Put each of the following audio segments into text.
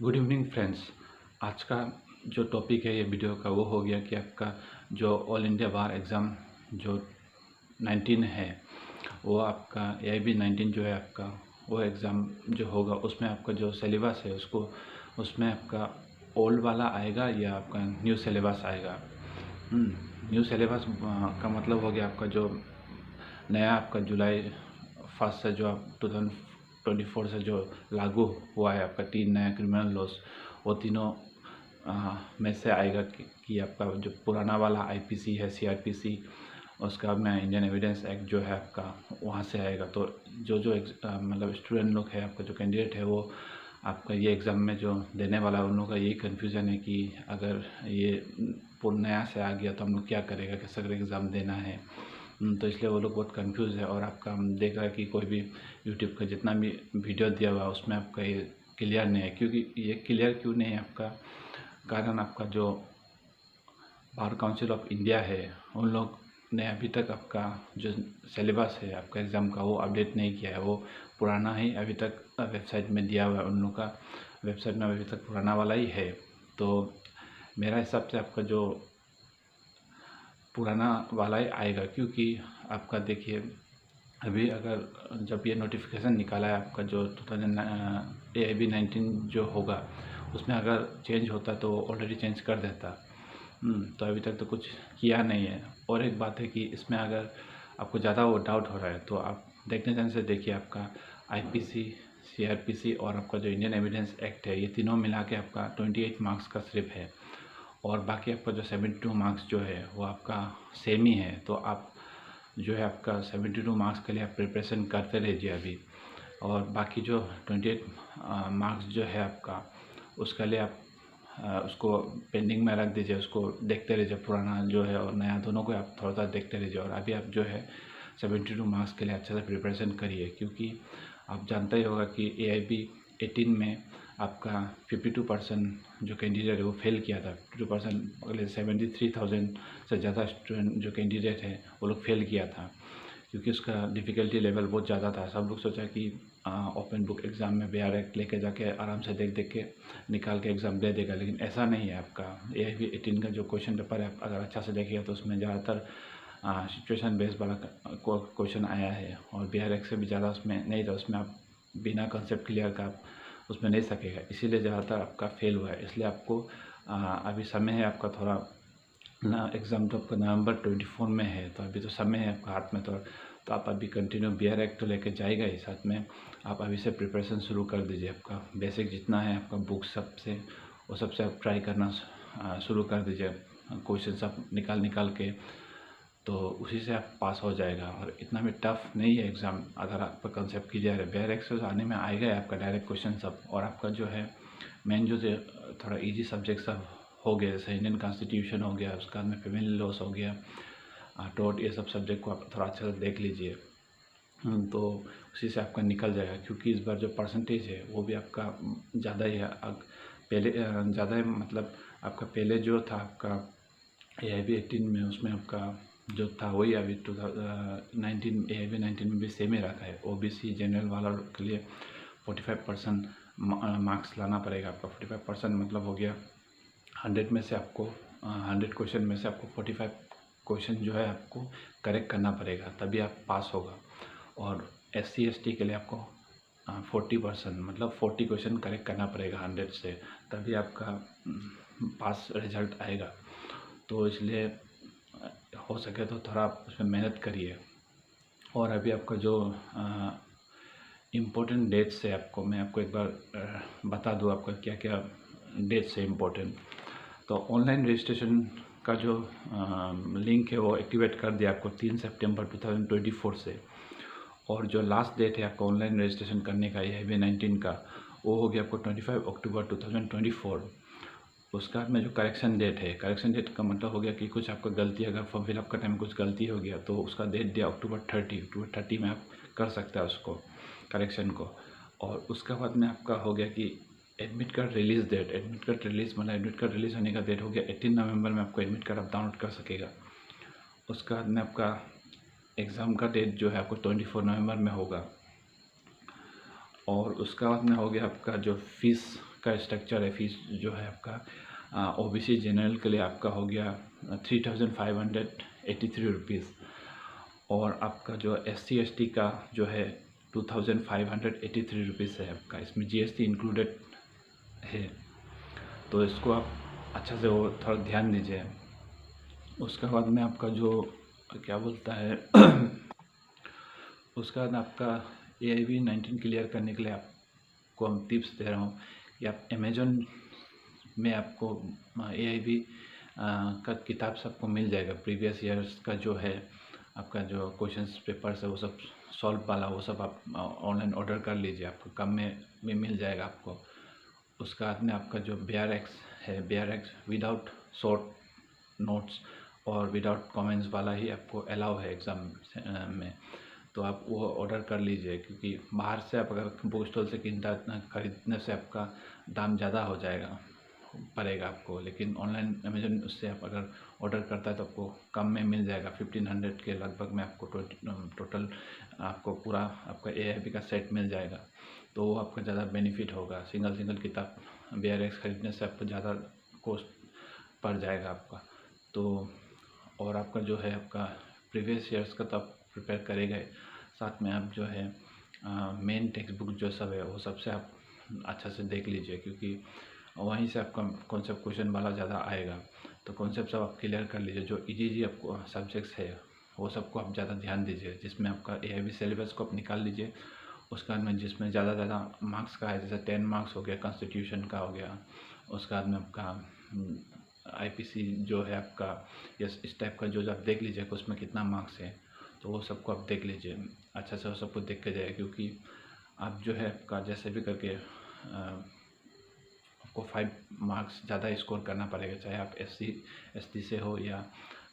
Good evening friends. आज का जो टॉपिक है ये वीडियो का वो हो गया कि आपका जो ऑल इंडिया बार एग्ज़ाम जो 19 है वो आपका AIB 19 जो है आपका वो एग्ज़ाम जो होगा उसमें आपका जो सिलेबस है उसमें आपका ओल्ड वाला आएगा या आपका न्यू सिलेबस आएगा। न्यू सिलेबस का मतलब हो गया आपका जो नया आपका जुलाई 1 से जो आप 2024 से जो लागू हुआ है आपका 3 नया क्रिमिनल लॉस, वो तीनों में से आएगा कि आपका जो पुराना वाला IPC है, CRPC, उसका में इंडियन एविडेंस एक्ट जो है आपका वहाँ से आएगा। तो जो मतलब स्टूडेंट लोग है आपका जो कैंडिडेट है वो आपका ये एग्ज़ाम में जो देने वाला है उन लोगों का यही कन्फ्यूज़न है कि अगर ये नया से आ गया तो हम लोग क्या करेगा, कैसे अगर एग्ज़ाम देना है। तो इसलिए वो लोग बहुत कंफ्यूज है। और आपका हम देख रहा है कि कोई भी यूट्यूब का जितना भी वीडियो दिया हुआ है उसमें आपका ये क्लियर नहीं है। क्योंकि ये क्लियर क्यों नहीं है आपका कारण आपका जो बार काउंसिल ऑफ इंडिया है उन लोग ने अभी तक आपका जो सिलेबस है आपका एग्ज़ाम का वो अपडेट नहीं किया है। वो पुराना ही अभी तक वेबसाइट में दिया हुआ है। उन लोग का वेबसाइट में अभी तक पुराना वाला ही है। तो मेरा हिसाब से आपका जो पुराना वाला ही आएगा। क्योंकि आपका देखिए अभी अगर जब ये नोटिफिकेशन निकाला है आपका जो AIB 19 जो होगा उसमें अगर चेंज होता तो ऑलरेडी चेंज कर देता। तो अभी तक तो कुछ किया नहीं है। और एक बात है कि इसमें अगर आपको ज़्यादा वो डाउट हो रहा है तो आप देखने जाने से देखिए आपका IPC, CRPC और आपका जो इंडियन एविडेंस एक्ट है ये तीनों मिला के आपका 28 मार्क्स का सिर्फ है। और बाकी आपका जो 72 मार्क्स जो है वो आपका सेम ही है। तो आप जो है आपका 72 मार्क्स के लिए आप प्रिपरेशन करते रहिए अभी। और बाकी जो 28 मार्क्स जो है आपका उसके लिए आप उसको पेंडिंग में रख दीजिए, उसको देखते रहिए। पुराना जो है और नया दोनों को आप थोड़ा सा देखते रहिए। और अभी आप जो है 72 मार्क्स के लिए अच्छे से प्रिपरेशन करिए। क्योंकि आप जानते ही होगा कि AIB 18 में आपका 52% जो कैंडिडेट है वो फेल किया था। 52% अगले 73,000 से ज़्यादा स्टूडेंट जो कैंडिडेट है वो लोग फेल किया था। क्योंकि उसका डिफ़िकल्टी लेवल बहुत ज़्यादा था। सब लोग सोचा कि ओपन बुक एग्ज़ाम में BREC लेके जाके आराम से देख के निकाल के एग्ज़ाम दे देगा, लेकिन ऐसा नहीं है। आपका AIB 18 का जो क्वेश्चन पेपर है अगर अच्छा से देखिएगा तो उसमें ज़्यादातर सिचुएशन बेस्ड वाला क्वेश्चन आया है। और BREC से भी ज़्यादा उसमें नहीं था। उसमें आप बिना कंसेप्ट क्लियर का आप उसमें नहीं सकेगा, इसीलिए ज़्यादातर आपका फेल हुआ है। इसलिए आपको अभी समय है आपका थोड़ा ना। एग्ज़ाम तो आपका नवंबर 24 में है, तो अभी तो समय है आपका हाथ में। तो आप अभी कंटिन्यू BREC तो लेके जाएगा ही, साथ में आप अभी से प्रिपरेशन शुरू कर दीजिए। आपका बेसिक जितना है आपका बुक सब से वो सबसे आप ट्राई करना शुरू कर दीजिए। क्वेश्चन सब निकाल के तो उसी से आप पास हो जाएगा। और इतना भी टफ नहीं है एग्ज़ाम अगर आपका कंसेप्ट क्लियर है। BREC से आने में आएगा है आपका डायरेक्ट क्वेश्चन सब। और आपका जो है मेन जो थोड़ा इजी सब्जेक्ट सब हो गया, जैसे इंडियन कॉन्स्टिट्यूशन हो गया, उसका में फैमिली लॉस हो गया, टोट, ये सब सब्जेक्ट को आप थोड़ा अच्छा से देख लीजिए। तो उसी से आपका निकल जाएगा। क्योंकि इस बार जो परसेंटेज है वो भी आपका ज़्यादा ही है। पहले ज़्यादा है, मतलब आपका पहले जो था आपका AIB 18 में उसमें आपका जो था वही अभी 2019 AIB 19 में भी सेम ही रखा है। OBC जनरल वाला के लिए 45% मार्क्स लाना पड़ेगा आपका। 45% मतलब हो गया 100 में से आपको 100 क्वेश्चन में से आपको 45 क्वेश्चन जो है आपको करेक्ट करना पड़ेगा, तभी आप पास होगा। और SC ST के लिए आपको 40% मतलब 40 क्वेश्चन करेक्ट करना पड़ेगा 100 से, तभी आपका पास रिजल्ट आएगा। तो इसलिए हो सके तो थोड़ा आप उसमें मेहनत करिए। और अभी आपका जो इम्पोर्टेंट डेट्स है मैं आपको एक बार बता दूँ आपका क्या क्या डेट्स है इम्पोर्टेंट। तो ऑनलाइन रजिस्ट्रेशन का जो लिंक है वो एक्टिवेट कर दिया आपको 3 सितंबर 2024 से। और जो लास्ट डेट है आपका ऑनलाइन रजिस्ट्रेशन करने का AIB 19 का वो हो गया आपको 25 अक्टूबर 2024। उसका में जो करेक्शन डेट है, करेक्शन डेट का मतलब हो गया कि कुछ आपका गलती, अगर फॉर्म फिलअप करने में कुछ गलती हो गया तो उसका डेट दिया अक्टूबर 30 में आप कर सकते हैं उसको करेक्शन को। और उसके बाद में आपका हो गया कि admit card release date, admit card release मतलब एडमिट कार्ड रिलीज़ होने का डेट हो गया 18 नवंबर में आपको एडमिट कार्ड आप डाउनलोड कर सकेगा। उसके बाद में आपका एग्ज़ाम का डेट जो है आपको 24 नवंबर में होगा। और उसका बाद में हो गया आपका जो फीस का स्ट्रक्चर है, फीस जो है आपका ओबीसी जनरल के लिए आपका हो गया 3583 रुपीज़, और आपका जो SC/ST का जो है 2583 रुपीज़ है आपका, इसमें GST इंक्लूडेड है। तो इसको आप अच्छा से वो थोड़ा ध्यान दीजिए। उसके बाद में आपका जो क्या बोलता है उसके बाद आपका AIB 19 क्लियर करने के लिए आपको हम टिप्स दे रहा हूँ कि आप अमेज़न में आपको AIB का किताब सबको मिल जाएगा। प्रीवियस ईयर्स का जो है आपका जो क्वेश्चंस पेपर्स है वो सब सॉल्व वाला, वो सब आप ऑनलाइन ऑर्डर कर लीजिए, आपको कम में मिल जाएगा आपको। उसके बाद में आपका जो BRX है, BRX विदाउट शॉर्ट नोट्स और विदाउट कमेंट्स वाला ही आपको अलाउ है एग्ज़ाम में, तो आप वो ऑर्डर कर लीजिए, क्योंकि बाहर से आप अगर बुक स्टॉल से खरीदने से आपका दाम ज़्यादा हो जाएगा पड़ेगा आपको, लेकिन ऑनलाइन अमेज़न उससे आप अगर ऑर्डर करता है तो आपको कम में मिल जाएगा। 1500 के लगभग में आपको टोटल आपको पूरा आपका AIB का सेट मिल जाएगा, तो वो आपका ज़्यादा बेनिफिट होगा। सिंगल किताब BRX खरीदने से आपको ज़्यादा कॉस्ट पड़ जाएगा आपका। तो और आपका जो है आपका प्रीवियस ईयर्स का तो आप प्रिपेयर करेगा, साथ में आप जो है मेन टेक्स्ट बुक जो सब है वो सबसे आप अच्छा से देख लीजिए, क्योंकि वहीं से आपका कॉन्सेप्ट क्वेश्चन वाला ज़्यादा आएगा। तो कॉन्सेप्ट सब आप क्लियर कर लीजिए, जो इजी आपको सब्जेक्ट्स है वो सबको आप ज़्यादा ध्यान दीजिए, जिसमें आपका AIB सिलेबस को आप निकाल लीजिए। उसके बाद में जिसमें ज़्यादा मार्क्स का है, जैसे 10 मार्क्स हो गया, कॉन्स्टिट्यूशन का हो गया, उसके बाद में आपका IPC जो है आपका, इस टाइप का जो आप देख लीजिए कि उसमें कितना मार्क्स है, तो वो सबको आप देख लीजिए अच्छा से, वो सबको देख के जाए, क्योंकि आप जो है आपका जैसे भी करके आपको 5 मार्क्स ज़्यादा स्कोर करना पड़ेगा, चाहे आप SC/ST से हो या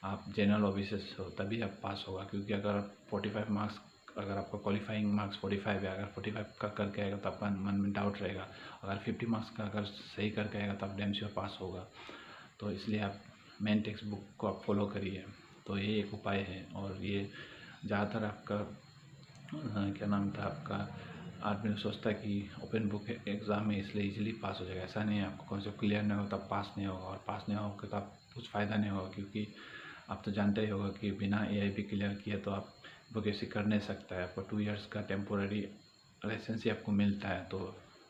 आप जनरल OBC से हो, तभी आप पास होगा। क्योंकि अगर 45 मार्क्स, अगर आपका क्वालिफाइंग मार्क्स 45 है, अगर 45 का करके आएगा तो आपका मन में डाउट रहेगा। अगर 50 मार्क्स का अगर सही करके आएगा तो आप डैम श्योर पास होगा। तो इसलिए आप मेन टेक्स्ट बुक को आप फॉलो करिए। तो ये एक उपाय है, और ये ज़्यादातर आपका क्या नाम था आपका, आदमी सोचता है कि ओपन बुक एग्ज़ाम है इसलिए इजीली पास हो जाएगा। ऐसा नहीं है, आपको कॉन्सेप्ट क्लियर नहीं होगा तब पास नहीं होगा, और पास नहीं होगा तो आप कुछ फ़ायदा नहीं होगा, क्योंकि आप तो जानते ही होगा कि बिना AIB क्लियर किए तो आप वैकेंसी कर नहीं सकता है। आपको 2 इयर्स का टेम्पोररी लाइसेंस ही आपको मिलता है, तो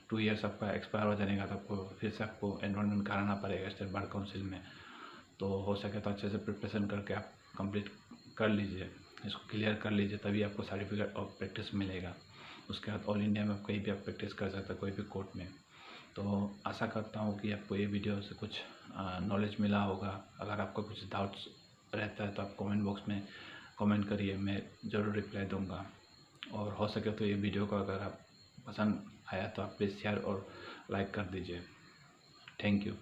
2 इयर्स आपका एक्सपायर हो जाएगा तो आपको फिर से आपको एनरोलमेंट कराना पड़ेगा स्टेट बार काउंसिल में। तो हो सके तो अच्छे से प्रिपरेशन करके आप कंप्लीट कर लीजिए, इसको क्लियर कर लीजिए, तभी आपको सर्टिफिकेट ऑफ प्रैक्टिस मिलेगा। उसके बाद ऑल इंडिया में आप कहीं भी आप प्रैक्टिस कर सकते हैं, कोई भी कोर्ट में। तो आशा करता हूँ कि आपको ये वीडियो से कुछ नॉलेज मिला होगा। अगर आपका कुछ डाउट्स रहता है तो आप कमेंट बॉक्स में कमेंट करिए, मैं ज़रूर रिप्लाई दूंगा। और हो सके तो ये वीडियो को अगर आप पसंद आया तो आप प्लीज़ शेयर और लाइक कर दीजिए। Thank you.